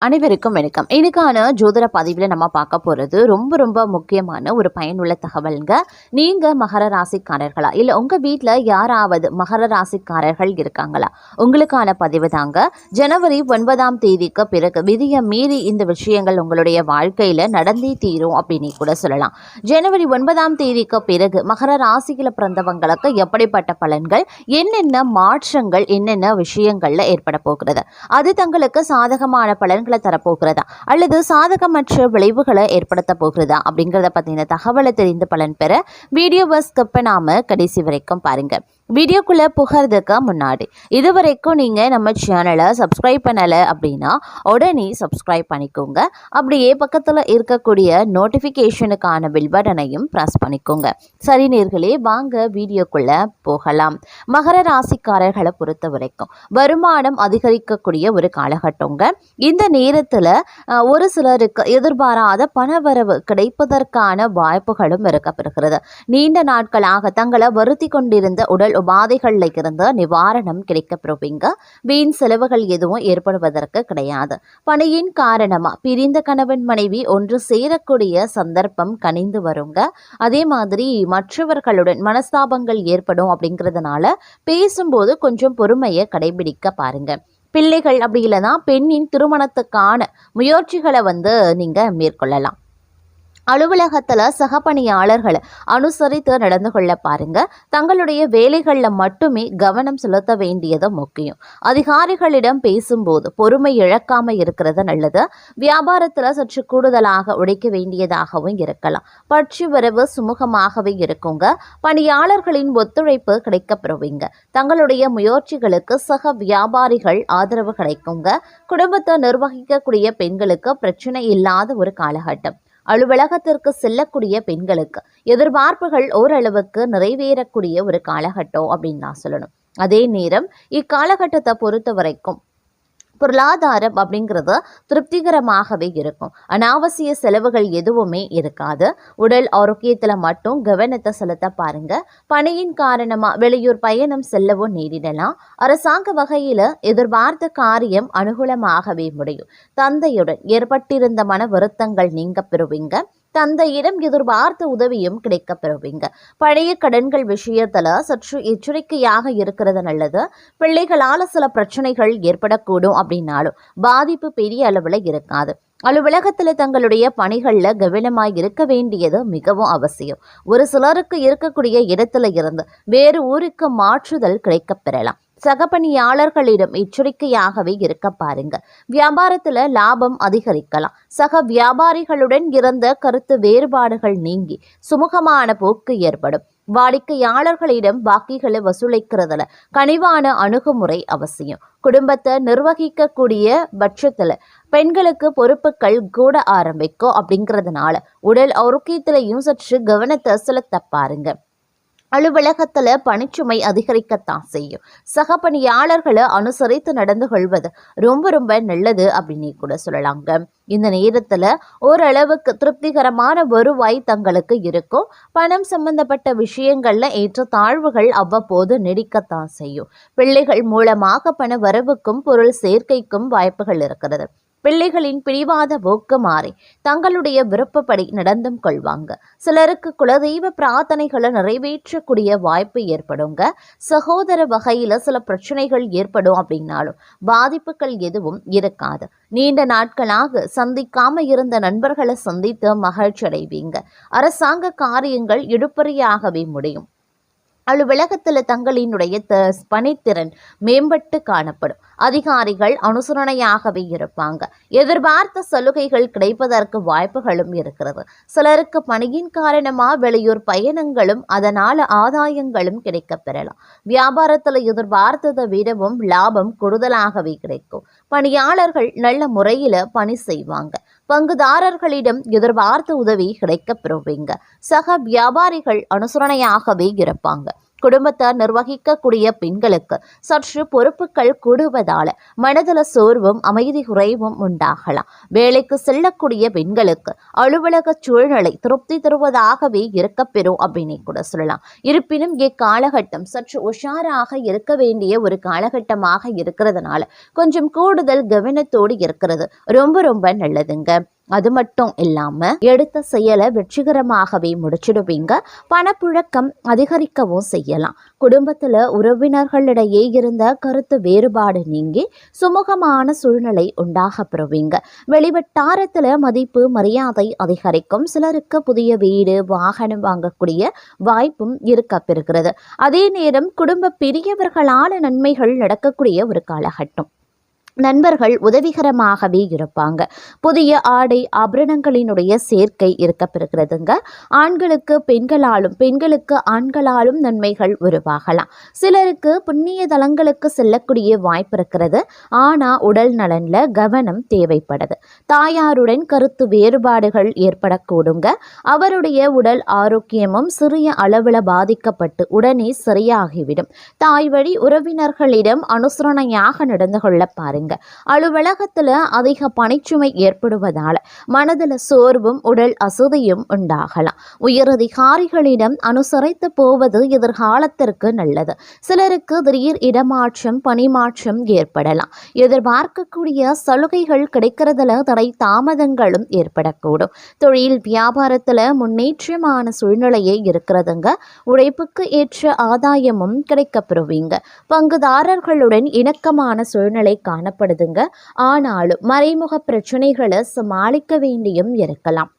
அனைவருக்கும் வணக்கம். இன்னைக்கான ஜோதிட பதிவில் நம்ம பார்க்க போகிறது ரொம்ப முக்கியமான ஒரு பயனுள்ள தகவல்ங்க. நீங்கள் மகர ராசிக்காரர்களா இல்லை உங்கள் வீட்டில் யாராவது மகர ராசிக்காரர்கள் இருக்காங்களா? உங்களுக்கான பதிவு தாங்க. ஜனவரி 9ஆம் தேதிக்கு பிறகு விதியை மீறி இந்த விஷயங்கள் உங்களுடைய வாழ்க்கையில் நடந்தே தீரும் அப்படின்னு கூட சொல்லலாம். ஜனவரி 9ஆம் தேதிக்கு பிறகு மகர ராசியில் பிறந்தவங்களுக்கு எப்படிப்பட்ட பலன்கள், என்னென்ன மாற்றங்கள், என்னென்ன விஷயங்கள்ல ஏற்பட போகிறது, அது தங்களுக்கு சாதகமான பலன்கள் தரப்போகிறதா அல்லது சாதகமற்ற விளைவுகளை ஏற்படுத்த போகிறதா அப்படிங்கிறத பத்தின தகவலை தெரிந்து பலன் பெற வீடியோவை ஸ்கிப் பண்ணாம கடைசி வரைக்கும் பாருங்க. வீடியோக்குள்ள புகிறதுக்கு முன்னாடி இதுவரைக்கும் நீங்க நம்ம சேனலை சப்ஸ்கிரைப் பண்ணல அப்படின்னா உடனே சப்ஸ்கிரைப் பண்ணிக்கோங்க. அப்படியே பக்கத்துல இருக்கக்கூடிய நோட்டிபிகேஷனுக்கான பெல் பட்டனையும் பிரஸ் பண்ணிக்கோங்க. சரி நேர்களே, வாங்க வீடியோக்குள்ள போகலாம். மகர ராசிக்காரர்களை பொறுத்த வரைக்கும் வருமானம் அதிகரிக்கக்கூடிய ஒரு காலகட்டங்க. இந்த நேரத்தில் ஒரு சிலருக்கு எதிர்பாராத பணவரவு கிடைப்பதற்கான வாய்ப்புகளும் இருக்கப்படுகிறது. நீண்ட நாட்களாக தங்களை வருத்தி கொண்டிருந்த உடல் உபாதைகள்ல இருந்து நிவாரணம் கிடைக்கப்பெறுவீங்க. வீண் செலவுகள் எதுவும் ஏற்படுவதற்கு கிடையாது. பணியின் காரணமா பிரிந்த கணவன் மனைவி ஒன்று சேரக்கூடிய சந்தர்ப்பம் கனிந்து வருங்க. அதே மாதிரி மற்றவர்களுடன் மனஸ்தாபங்கள் ஏற்படும் அப்படிங்கிறதுனால பேசும்போது கொஞ்சம் பொறுமையை கடைபிடிக்க பாருங்க. பிள்ளைகள் அப்படி இல்லைன்னா பெண்ணின் திருமணத்துக்கான முயற்சிகளை நீங்கள் மேற்கொள்ளலாம். அலுவலகத்தில் சக பணியாளர்களை அனுசரித்து நடந்து கொள்ள பாருங்க. தங்களுடைய வேலைகளில் மட்டுமே கவனம் செலுத்த வேண்டியது முக்கியம். அதிகாரிகளிடம் பேசும்போது பொறுமை இழக்காம இருக்கிறது நல்லது. வியாபாரத்தில் சற்று கூடுதலாக உழைக்க வேண்டியதாகவும் இருக்கலாம். பட்சி வரவு சுமூகமாகவே இருக்குங்க. பணியாளர்களின் ஒத்துழைப்பு கிடைக்கப்பெறுவீங்க. தங்களுடைய முயற்சிகளுக்கு சக வியாபாரிகள் ஆதரவு கிடைக்குங்க. குடும்பத்தை நிர்வகிக்கக்கூடிய பெண்களுக்கு பிரச்சனை இல்லாத ஒரு காலகட்டம். அலுவலகத்திற்கு செல்லக்கூடிய பெண்களுக்கு எதிர்பார்ப்புகள் ஓரளவுக்கு நிறைவேறக்கூடிய ஒரு காலகட்டம் அப்படின்னு நான் சொல்லணும். அதே நேரம் இக்காலகட்டத்தை பொறுத்த வரைக்கும் பொருளாதாரம் அப்படிங்கிறது திருப்திகரமாகவே இருக்கும். அனாவசிய செலவுகள் எதுவுமே இருக்காது. உடல் ஆரோக்கியத்தில் மட்டும் கவனத்தை செலுத்த பாருங்க. பணியின் காரணமாக வெளியூர் பயணம் செல்லவும் நேரிடலாம். அரசாங்க வகையில் எதிர்பார்த்த காரியம் அனுகூலமாகவே முடியும். தந்தையுடன் ஏற்பட்டிருந்த மன வருத்தங்கள் நீங்க பெறுவீங்க. தந்தையிடம் எதிர்பார்த்த உதவியும் கிடைக்க பெறுவீங்க. பழைய கடன்கள் விஷயத்துல சற்று எச்சரிக்கையாக இருக்கிறது நல்லது. பிள்ளைகளால சில பிரச்சனைகள் ஏற்படக்கூடும் அப்படின்னாலும் பாதிப்பு பெரிய அளவுல இருக்காது. அலுவலகத்தில் தங்களுடைய பணிகளில் கவனமாய் இருக்க வேண்டியது மிகவும் அவசியம். ஒரு சிலருக்கு இருக்கக்கூடிய இடத்துல இருந்து வேறு ஊருக்கு மாற்றுதல் கிடைக்கப் பெறலாம். சக பணியாளர்களிடம் எச்சரிக்கையாகவே இருக்க பாருங்க. வியாபாரத்துல லாபம் அதிகரிக்கலாம். சக வியாபாரிகளுடன் இருந்த கருத்து வேறுபாடுகள் நீங்கி சுமூகமான போக்கு ஏற்படும். வாடிக்கையாளர்களிடம் பாக்கிகளை வசூலிக்கிறதுல கனிவான அணுகுமுறை அவசியம். குடும்பத்தை நிர்வகிக்கக்கூடிய பட்சத்துல பெண்களுக்கு பொறுப்புகள் கூட ஆரம்பிக்கும். அப்படிங்கிறதுனால உடல் ஆரோக்கியத்திலையும் சற்று கவனத்தை செலுத்த பாருங்க. அலுவலகத்தில் பணிச்சுமை அதிகரிக்கத்தான் செய்யும். சக பணியாளர்களை அனுசரித்து நடந்து கொள்வது ரொம்ப நல்லது அப்படின்னு கூட சொல்லலாங்க. இந்த நேரத்தில் ஓரளவுக்கு திருப்திகரமான வருவாய் தங்களுக்கு இருக்கும். பணம் சம்பந்தப்பட்ட விஷயங்கள்ல ஏற்ற தாழ்வுகள் அவ்வப்போது நீடிக்கத்தான் செய்யும். பிள்ளைகள் மூலமாக பண வரவுக்கும் பொருள் சேர்க்கைக்கும் வாய்ப்புகள் இருக்கிறது. பிள்ளைகளின் பிடிவாத போக்கு மாறி தங்களுடைய விருப்பப்படி நடந்தும் கொள்வாங்க. சிலருக்கு குலதெய்வ பிரார்த்தனைகளை நிறைவேற்றக்கூடிய வாய்ப்பு ஏற்படுங்க. சகோதர வகையில சில பிரச்சனைகள் ஏற்படும் அப்படின்னாலும் பாதிப்புகள் எதுவும் இருக்காது. நீண்ட நாட்களாக சந்திக்காம இருந்த நண்பர்களை சந்தித்து மகிழ்ச்சி அடைவீங்க. அரசாங்க காரியங்கள் இழுபறியாகவே முடியும். அலுவலகத்தில் தங்களினுடைய பணித்திறன் மேம்பட்டு காணப்படும். அதிகாரிகள் அனுசரணையாகவே இருப்பாங்க. எதிர்பார்த்த சலுகைகள் கிடைப்பதற்கு வாய்ப்புகளும் இருக்கிறது. சிலருக்கு பணியின் காரணமாக வெளியூர் பயணங்களும் அதனால ஆதாயங்களும் கிடைக்க பெறலாம். வியாபாரத்தில் எதிர்பார்த்ததை விடவும் லாபம் கூடுதலாகவே கிடைக்கும். பணியாளர்கள் நல்ல முறையில் பணி செய்வாங்க. பங்குதாரர்களிடம் எதிர்பார்த்த உதவி கிடைக்க பெறுவீங்க. சக வியாபாரிகள் அனுசரணையாகவே இருப்பாங்க. குடும்பத்தை நிர்வகிக்கக்கூடிய பெண்களுக்கு சற்று பொறுப்புகள் கூடுவதால மனதள சோர்வும் அமைதி குறைவும் உண்டாகலாம். வேலைக்கு செல்லக்கூடிய பெண்களுக்கு அலுவலக சூழ்நிலை திருப்தி தருவதாகவே இருக்கப்பெறும் அப்படின்னு கூட சொல்லலாம். இருப்பினும் இக்காலகட்டம் சற்று உஷாராக இருக்க வேண்டிய ஒரு காலகட்டமாக இருக்கிறதுனால கொஞ்சம் கூடுதல் கவனத்தோடு இருக்கிறது ரொம்ப ரொம்ப நல்லதுங்க. அது மட்டும் இல்லாம எடுத்த செயலை வெற்றிகரமாகவே முடிச்சிடுவீங்க. பணப்புழக்கம் அதிகரிக்கவும் செய்யலாம். குடும்பத்துல உறவினர்களிடையே இருந்த கருத்து வேறுபாடு நீங்கி சுமூகமான சூழ்நிலை உண்டாக பெறுவீங்க. வெளிவட்டாரத்துல மதிப்பு மரியாதை அதிகரிக்கும். சிலருக்கு புதிய வீடு வாகனம் வாங்கக்கூடிய வாய்ப்பும் இருக்க பெறுகிறது. அதே நேரம் குடும்ப பெரியவர்களான நன்மைகள் நடக்கக்கூடிய ஒரு காலகட்டம். நண்பர்கள் உதவிகரமாகவே இருப்பாங்க. புதிய ஆடை ஆபரணங்களினுடைய சேர்க்கை இருக்க பெறுகிறதுங்க. ஆண்களுக்கு பெண்களாலும் பெண்களுக்கு ஆண்களாலும் நன்மைகள் உருவாகலாம். சிலருக்கு புண்ணிய தலங்களுக்கு செல்லக்கூடிய வாய்ப்பு இருக்கிறது. ஆனால் உடல் நலன்ல கவனம் தேவைப்படுது. தாயாருடன் கருத்து வேறுபாடுகள் ஏற்படக்கூடுங்க. அவருடைய உடல் ஆரோக்கியமும் சிறிய அளவில் பாதிக்கப்பட்டு உடனே சரியாகிவிடும். தாய் வழி உறவினர்களிடம் அனுசரணையாக நடந்து கொள்ள பாருங்க. அலுவலகத்துல அதிக பணிச்சுமை ஏற்படுவதால மனதில் சோர்வும் உடல் அசதியும் உண்டாகலாம். உயரதிகாரிகளிடம் அனுசரித்து போவது எதிர்காலத்திற்கு நல்லது. சிலருக்கு திடீர் இடமாற்றம் பணிமாற்றம் ஏற்படலாம். எதிர்பார்க்கக்கூடிய சலுகைகள் கிடைக்கிறதுல தடை தாமதங்களும் ஏற்படக்கூடும். தொழில் வியாபாரத்துல முன்னேற்றமான சூழ்நிலையே இருக்கிறதுங்க. உழைப்புக்கு ஏற்ற ஆதாயமும் கிடைக்கப்பெறுவீங்க. பங்குதாரர்களுடன் இணக்கமான சூழ்நிலை காண படுதுங்க. ஆனாலும் மறைமுக பிரச்சனைகளை சமாளிக்க வேண்டியும் இருக்கலாம்.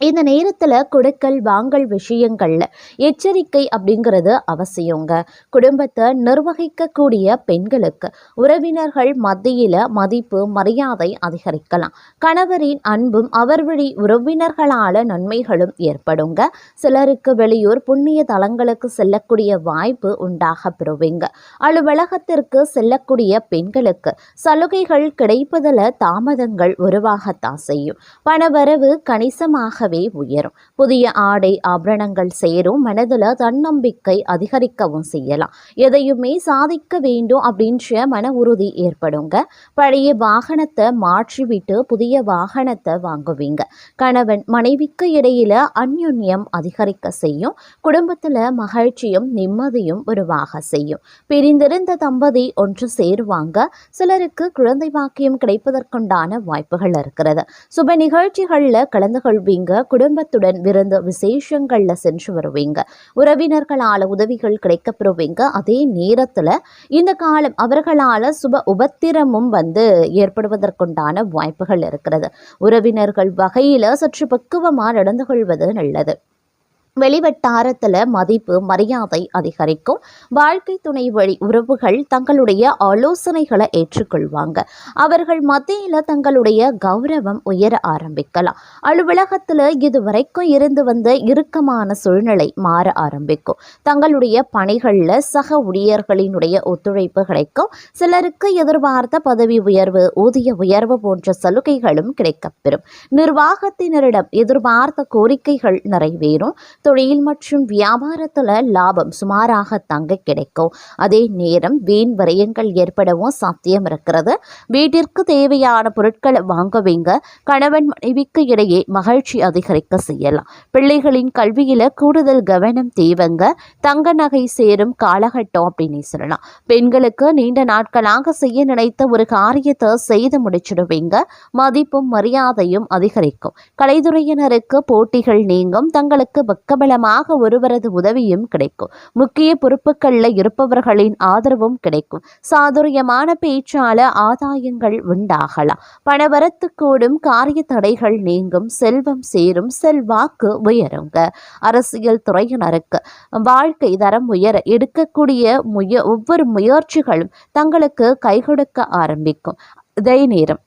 இந்த நேரத்தில் கொடுக்கல் வாங்கல் விஷயங்கள்ல எச்சரிக்கை அப்படிங்கிறது அவசியங்க. குடும்பத்தை நிர்வகிக்கக்கூடிய பெண்களுக்கு உறவினர்கள் மத்தியில மதிப்பு மரியாதை அதிகரிக்கலாம். கணவரின் அன்பும் அவர் வழி உறவினர்களால நன்மைகளும் ஏற்படுங்க. சிலருக்கு வெளியூர் புண்ணிய தலங்களுக்கு செல்லக்கூடிய வாய்ப்பு உண்டாக பெறுவீங்க. அலுவலகத்திற்கு செல்லக்கூடிய பெண்களுக்கு சலுகைகள் கிடைப்பதில் தாமதங்கள் உருவாகத்தான் செய்யும். பணவரவு கணிசமாக உயரும். புதிய ஆடை ஆபரணங்கள் சேரும். மனதில் தன்னம்பிக்கை அதிகரிக்கவும் செய்யலாம். எதையுமே சாதிக்க வேண்டும் அப்படின்ற மன உறுதி ஏற்படுங்க. பழைய வாகனத்தை மாற்றிவிட்டு புதிய வாகனத்தை வாங்குவீங்க. கணவன் மனைவிக்கு இடையில அந்யோன்யம் அதிகரிக்க செய்யும். குடும்பத்தில் மகிழ்ச்சியும் நிம்மதியும் உருவாக செய்யும். பிரிந்திருந்த தம்பதி ஒன்று சேருவாங்க. சிலருக்கு குழந்தை பாக்கியம் கிடைப்பதற்குண்டான வாய்ப்புகள் இருக்கிறது. சுப நிகழ்ச்சிகளில் கலந்து கொள்வீங்க. குடும்பத்துடன் விருந்து விசேஷங்கள்ல சென்று வருவீங்க. உறவினர்களால உதவிகள் கிடைக்கப்பெறுவீங்க. அதே நேரத்துல இந்த காலம் அவர்களால சுப உபத்திரமும் ஏற்படுவதற்குண்டான வாய்ப்புகள் இருக்கிறது. உறவினர்கள் வகையில சற்று பக்குவமா நடந்து கொள்வது நல்லது. வெளிவட்டாரத்தில் மதிப்பு மரியாதை அதிகரிக்கும். வாழ்க்கை துணை வழி உறவுகள் தங்களுடைய ஆலோசனைகளை ஏற்றுக்கொள்வாங்க. அவர்கள் மத்தியில் தங்களுடைய கௌரவம் உயர ஆரம்பிக்கலாம். அலுவலகத்தில் இதுவரைக்கும் இருந்து வந்த இறுக்கமான சூழ்நிலை மாற ஆரம்பிக்கும். தங்களுடைய பணிகளில் சக ஊழியர்களினுடைய ஒத்துழைப்பு கிடைக்கும். சிலருக்கு எதிர்பார்த்த பதவி உயர்வு ஊதிய உயர்வு போன்ற சலுகைகளும் கிடைக்கப்பெறும். நிர்வாகத்தினரிடம் எதிர்பார்த்த கோரிக்கைகள் நிறைவேறும். தொழில் மற்றும் வியாபாரத்தில் லாபம் சுமாராக தங்க கிடைக்கும். அதே நேரம் வீண் விரயங்கள் ஏற்படவும் சாத்தியம் இருக்கிறது. வீட்டிற்கு தேவையான பொருட்களை வாங்குவீங்க. கணவன் மனைவிக்கு இடையே மகிழ்ச்சி அதிகரிக்க செய்யலாம். பிள்ளைகளின் கல்வியில கூடுதல் கவனம் தேவைங்க. தங்க நகை சேரும் காலகட்டம் அப்படின்னு சொல்லலாம். பெண்களுக்கு நீண்ட நாட்களாக செய்ய நினைத்த ஒரு காரியத்தை செய்து முடிச்சிடுவீங்க. மதிப்பும் மரியாதையும் அதிகரிக்கும். கலைத்துறையினருக்கு போட்டிகள் நீங்கும். தங்களுக்கு பக்கபலமாக ஒருவரது உதவியும் கிடைக்கும். முக்கிய பொறுப்புகளில் இருப்பவர்களின் ஆதரவும் கிடைக்கும். சாதுரியமான பேச்சால ஆதாயங்கள் உண்டாகலாம். பணவரத்து கூடும். காரிய தடைகள் நீங்கும். செல்வம் சேரும். செல்வாக்கு உயருங்க. அரசியல் துறையினருக்கு வாழ்க்கை தரம் உயர எடுக்கக்கூடிய ஒவ்வொரு முயற்சிகளும் தங்களுக்கு கை கொடுக்க ஆரம்பிக்கும். இதே நேரம்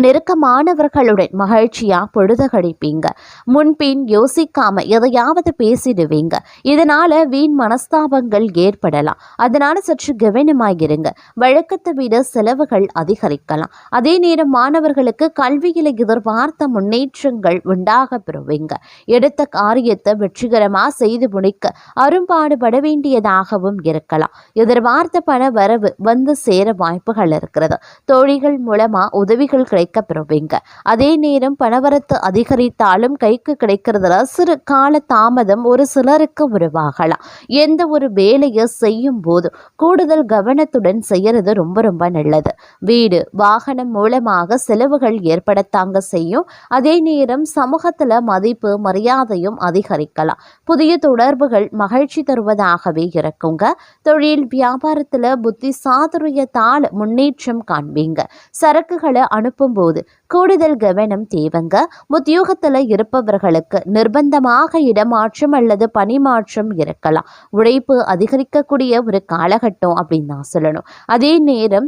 நெருக்கமானவர்களுடன் மகிழ்ச்சியா பொழுது கழிப்பீங்க. முன்பின் யோசிக்காம எதையாவது பேசிடுவீங்க. இதனால வீண் மனஸ்தாபங்கள் ஏற்படலாம். அதனால சற்று கவனமாயிருங்க. வழக்கத்தை விட செலவுகள் அதிகரிக்கலாம். அதே நேரம் மாணவர்களுக்கு கல்வியில எதிர்பார்த்த முன்னேற்றங்கள் உண்டாக பெறுவீங்க. எடுத்த காரியத்தை வெற்றிகரமா செய்து முடிக்க அரும்பாடுபட வேண்டியதாகவும் இருக்கலாம். எதிர்பார்த்த பண வரவு வந்து சேர வாய்ப்புகள் இருக்கிறது. தோழிகள் மூலமா உதவிகள் கிடைக்கப்பெறுவீங்க. அதே நேரம் பணவரத்து அதிகரித்தாலும் கைக்கு கிடைக்கிறதுல சிறு கால தாமதம் ஒரு சிலருக்கு உருவாகலாம். எந்த ஒரு வேலையை செய்யும் போது கூடுதல் கவனத்துடன் செய்யறது ரொம்ப ரொம்ப நல்லது. வீடு வாகனம் மூலமாக செலவுகள் ஏற்படத்தாங்க செய்யும். அதே நேரம் சமூகத்துல மதிப்பு மரியாதையும் அதிகரிக்கலாம். புதிய தொடர்புகள் மகிழ்ச்சி தருவதாகவே இருக்குங்க. தொழில் வியாபாரத்துல புத்தி சாதுரியத்தால் முன்னேற்றம் காண்பீங்க. சரக்குகளை அனுப்பும் போது கூடுதல் கவனம் தேவைங்க. உத்தியோகத்தில் இருப்பவர்களுக்கு நிர்பந்தமாக இடமாற்றம் அல்லது பணிமாற்றம் இருக்கலாம். உழைப்பு அதிகரிக்கக்கூடிய ஒரு காலகட்டம் அப்படின்னு நான் சொல்லணும். அதே நேரம்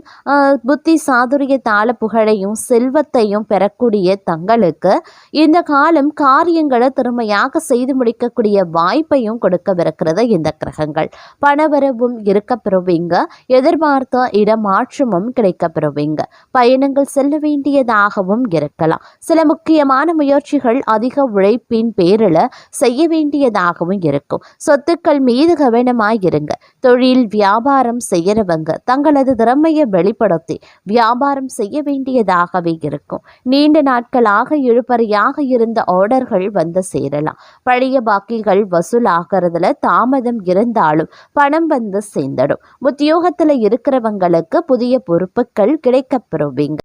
புத்தி சாதுரியத்தால புகழையும் செல்வத்தையும் பெறக்கூடிய தங்களுக்கு இந்த காலம் காரியங்களை திறமையாக செய்து முடிக்கக்கூடிய வாய்ப்பையும் கொடுக்கவிருக்கிறது இந்த கிரகங்கள். பணவரவும் இருக்க பெறுவீங்க. எதிர்பார்த்த இடமாற்றமும் கிடைக்க பெறுவீங்க. பயணங்கள் செல்ல வேண்டியதாகவும் இருக்கலாம். சில முக்கியமான முயற்சிகள் அதிக உழைப்பின் பேரில் செய்ய வேண்டியதாகவும் இருக்கும். சொத்துக்கள் மீது கவனமாயிருங்க. தொழில் வியாபாரம் செய்யறவங்க தங்களது திறமையை வெளிப்படுத்தி வியாபாரம் செய்ய வேண்டியதாகவே இருக்கும். நீண்ட நாட்களாக இழுபறியாக இருந்த ஆர்டர்கள் வந்து சேரலாம். பழைய பாக்கிகள் வசூலாகிறதுல தாமதம் இருந்தாலும் பணம் வந்து சேர்ந்துடும். உத்தியோகத்தில் இருக்கிறவங்களுக்கு புதிய பொறுப்புகள் கிடைக்கப்பெறுவீங்க.